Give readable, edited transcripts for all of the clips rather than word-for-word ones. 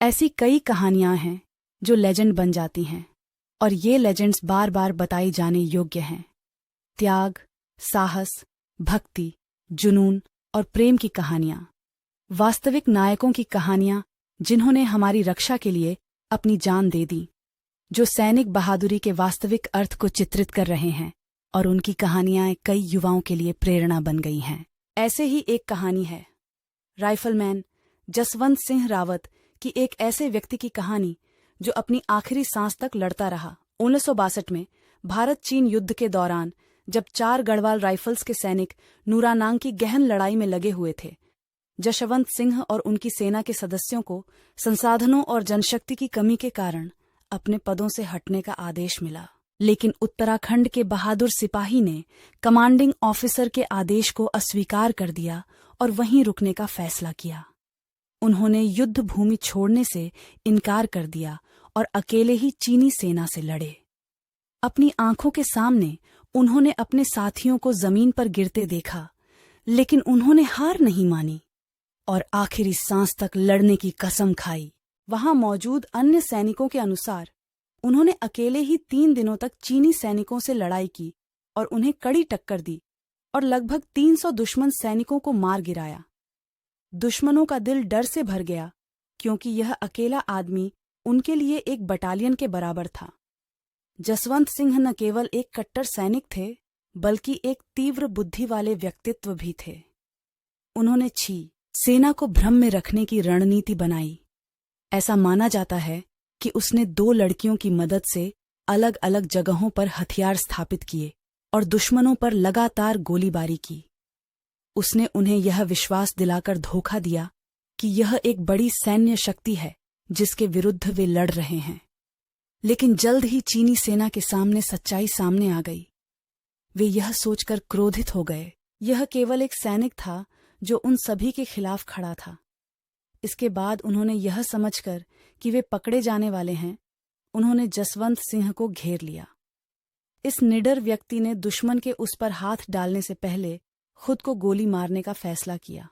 ऐसी कई कहानियां हैं जो लेजेंड बन जाती हैं, और ये लेजेंड्स बार बार बताई जाने योग्य हैं। त्याग, साहस, भक्ति, जुनून और प्रेम की कहानियां। वास्तविक नायकों की कहानियां जिन्होंने हमारी रक्षा के लिए अपनी जान दे दी, जो सैनिक बहादुरी के वास्तविक अर्थ को चित्रित कर रहे हैं, और उनकी कहानियां कई युवाओं के लिए प्रेरणा बन गई हैं। ऐसे ही एक कहानी है राइफलमैन जसवंत सिंह रावत की, एक ऐसे व्यक्ति की कहानी जो अपनी आखिरी सांस तक लड़ता रहा। 1962 में भारत चीन युद्ध के दौरान जब 4 गढ़वाल राइफल्स के सैनिक नूरानांग की गहन लड़ाई में लगे हुए थे, जशवंत सिंह और उनकी सेना के सदस्यों को संसाधनों और जनशक्ति की कमी के कारण अपने पदों से हटने का आदेश मिला। लेकिन उत्तराखंड के बहादुर सिपाही ने कमांडिंग ऑफिसर के आदेश को अस्वीकार कर दिया और वहीं रुकने का फैसला किया। उन्होंने युद्ध भूमि छोड़ने से इनकार कर दिया और अकेले ही चीनी सेना से लड़े। अपनी आंखों के सामने उन्होंने अपने साथियों को जमीन पर गिरते देखा, लेकिन उन्होंने हार नहीं मानी और आखिरी सांस तक लड़ने की कसम खाई। वहां मौजूद अन्य सैनिकों के अनुसार उन्होंने अकेले ही 3 दिनों तक चीनी सैनिकों से लड़ाई की और उन्हें कड़ी टक्कर दी और लगभग 300 दुश्मन सैनिकों को मार गिराया। दुश्मनों का दिल डर से भर गया, क्योंकि यह अकेला आदमी उनके लिए एक बटालियन के बराबर था। जसवंत सिंह न केवल एक कट्टर सैनिक थे, बल्कि एक तीव्र बुद्धि वाले व्यक्तित्व भी थे। उन्होंने सेना को भ्रम में रखने की रणनीति बनाई। ऐसा माना जाता है कि उसने 2 लड़कियों की मदद से अलग अलग जगहों पर हथियार स्थापित किए और दुश्मनों पर लगातार गोलीबारी की। उसने उन्हें यह विश्वास दिलाकर धोखा दिया कि यह एक बड़ी सैन्य शक्ति है जिसके विरुद्ध वे लड़ रहे हैं। लेकिन जल्द ही चीनी सेना के सामने सच्चाई सामने आ गई। वे यह सोचकर क्रोधित हो गए, यह केवल एक सैनिक था जो उन सभी के खिलाफ खड़ा था। इसके बाद उन्होंने यह समझकर कि वे पकड़े जाने वाले हैं, उन्होंने जसवंत सिंह को घेर लिया। इस निडर व्यक्ति ने दुश्मन के उस पर हाथ डालने से पहले खुद को गोली मारने का फैसला किया।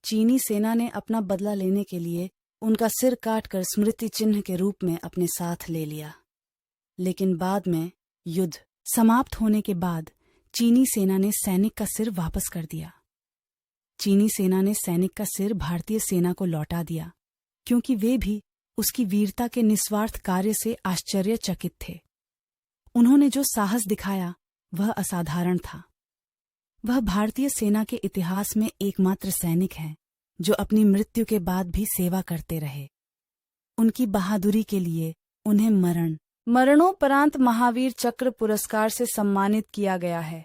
चीनी सेना ने अपना बदला लेने के लिए उनका सिर काटकर स्मृति चिन्ह के रूप में अपने साथ ले लिया। लेकिन बाद में युद्ध समाप्त होने के बाद चीनी सेना ने सैनिक का सिर वापस कर दिया। चीनी सेना ने सैनिक का सिर भारतीय सेना को लौटा दिया, क्योंकि वे भी उसकी वीरता के निस्वार्थ कार्य से आश्चर्यचकित थे। उन्होंने जो साहस दिखाया वह असाधारण था। वह भारतीय सेना के इतिहास में एकमात्र सैनिक हैं जो अपनी मृत्यु के बाद भी सेवा करते रहे। उनकी बहादुरी के लिए उन्हें मरणोपरांत महावीर चक्र पुरस्कार से सम्मानित किया गया है।